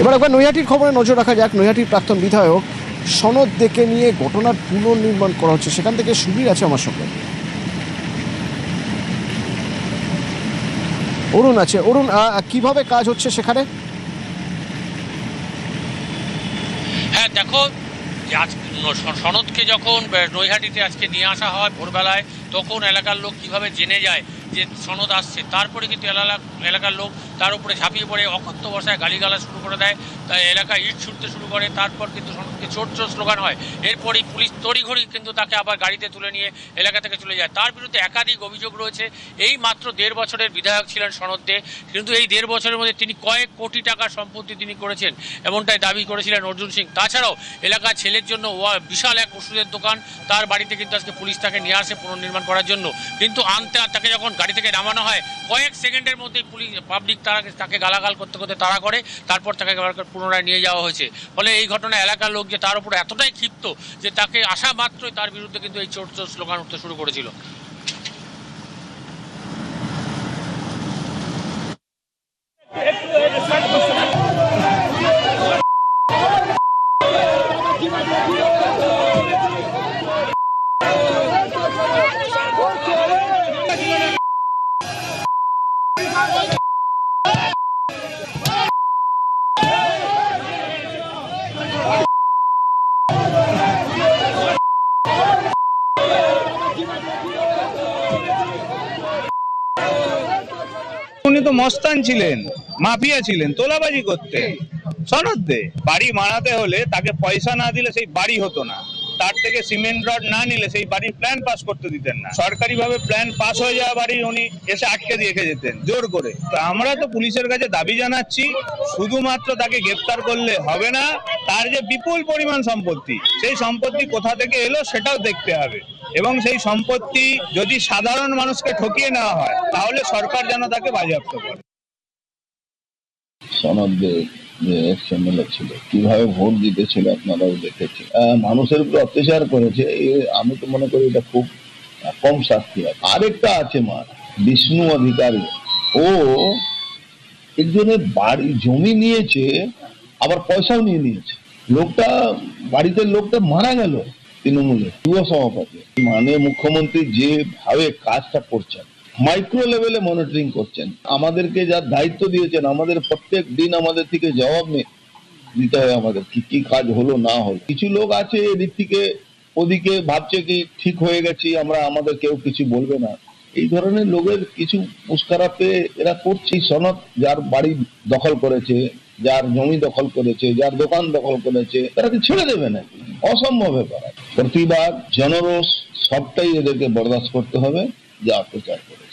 এবার একবার নৈহাটির খবরে নজর রাখা যাক। নৈহাটির প্রাক্তন বিধায়ক সনদ দেকে নিয়ে ঘটনার পুনর্নির্মাণ করা হচ্ছে, সেখান থেকে সুবীর আছে আমার সঙ্গে। অরুণ আছে। অরুণ, কিভাবে কাজ হচ্ছে সেখানে? হ্যাঁ দেখো, আজ সনদকে যখন নৈহাটিতে আজকে নিয়ে আসা হয় ভোরবেলায়, তখন এলাকার লোক কিভাবে জেনে যায় যে সনদ আসছে, তারপরে কিন্তু এলাকার লোক তার উপরে ঝাঁপিয়ে পড়ে অকথ্য ভাষায় গালিগালা শুরু করে দেয়। তাই এলাকায় ইট ছুটতে শুরু করে। তারপর কিন্তু সনদকে চোর চোর স্লোগান হয়। এরপরই পুলিশ তড়িঘড়ি কিন্তু তাকে আবার গাড়িতে তুলে নিয়ে এলাকা থেকে চলে যায়। তার বিরুদ্ধে একাধিক অভিযোগ রয়েছে। এই মাত্র 1.5 বছরের বিধায়ক ছিলেন সনদ দে, কিন্তু এই 1.5 বছরের মধ্যে তিনি কয়েক কোটি টাকার সম্পত্তি তিনি করেছেন, এমনটাই দাবি করেছিলেন অর্জুন সিং। তাছাড়াও এলাকার ছেলের জন্য বিশাল এক ওষুধের দোকান, তার বাড়িতে কিন্তু আজকে পুলিশ তাকে নিয়ে আসে পুনর্নির্মাণ করার জন্য। কিন্তু তাকে যখন গাড়ি থেকে নামানো হয়, কয়েক সেকেন্ডের মধ্যেই পাবলিক তাকে গালাগাল করতে করতে তাড়া করে, তারপর তাকে পুনরায় নিয়ে যাওয়া হয়েছে। ফলে এই ঘটনায় এলাকার লোক যে তার উপর এতটাই ক্ষিপ্ত যে তাকে আসা মাত্রই তার বিরুদ্ধে কিন্তু এই চোর চোর স্লোগান উঠতে শুরু করেছিল। উনি তো মস্তান ছিলেন, মাফিয়া ছিলেন, তোলাবাজি করতে। সনদ দে বাড়ি বানাতে হলে তাকে পয়সা না দিলে সেই বাড়ি হতো না। তার থেকে সিমেন্ট রড না নিলে সেই বাড়ির প্ল্যান পাস করতে দিতেন না। সরকারি ভাবে প্ল্যান পাস হয়ে যাওয়া বাড়ি উনি এসে আটকে দিয়ে রেখে যেতেন জোর করে। তো আমরা তো পুলিশের কাছে দাবি জানাচ্ছি, শুধুমাত্র তাকে গ্রেপ্তার করলে হবে না, তার যে বিপুল পরিমাণ সম্পত্তি, সেই সম্পত্তি কোথা থেকে এলো সেটাও দেখতে হবে। এবং সেই সম্পত্তি যদি সাধারণ মানুষকে ঠকিয়ে নেওয়া হয়, তাহলে সরকার যেন তাকে বাজেয়াপ্ত করে। সনদ দে যে এমএলএ ছিল, কিভাবে ভোট দিতেছিল আপনারাও দেখেছেন। মানুষের উপর অত্যাচার করেছে, আমি তো মনে করি এটা খুব কম শাস্তি আছে। আরেকটা আছে বিষ্ণু অধিকারী, ও একজনের বাড়ি জমি নিয়েছে, আবার পয়সাও নিয়ে নিয়েছে। লোকটা বাড়িতে লোকটা মারা গেল, তৃণমূলের যুব সভাপতি। মানে মুখ্যমন্ত্রী যেভাবে কাজটা করছেন, মাইক্রো লেভেলে মনিটরিং করছেন, আমাদেরকে যা দায়িত্ব দিয়েছেন, আমাদের প্রত্যেক দিন আমাদের থেকে জবাব দিতে হয় আমাদের কি কাজ হলো না হলো। কিছু লোক আছে এদিক থেকে ওদিকে ভাবছে কি ঠিক হয়ে গেছি আমরা, আমাদের কেউ কিছু বলবে না। এই ধরনের লোকের কিছু উস্কারাতে এরা করছে। সনদ যার বাড়ি দখল করেছে, যার জমি দখল করেছে, যার দোকান দখল করেছে, তারা কি ছেড়ে দেবে না? অসম্ভব ব্যাপার। প্রতিবাদ, জনরোষ সবটাই এদেরকে বরদাস্ত করতে হবে, যা অত্যাচার করে।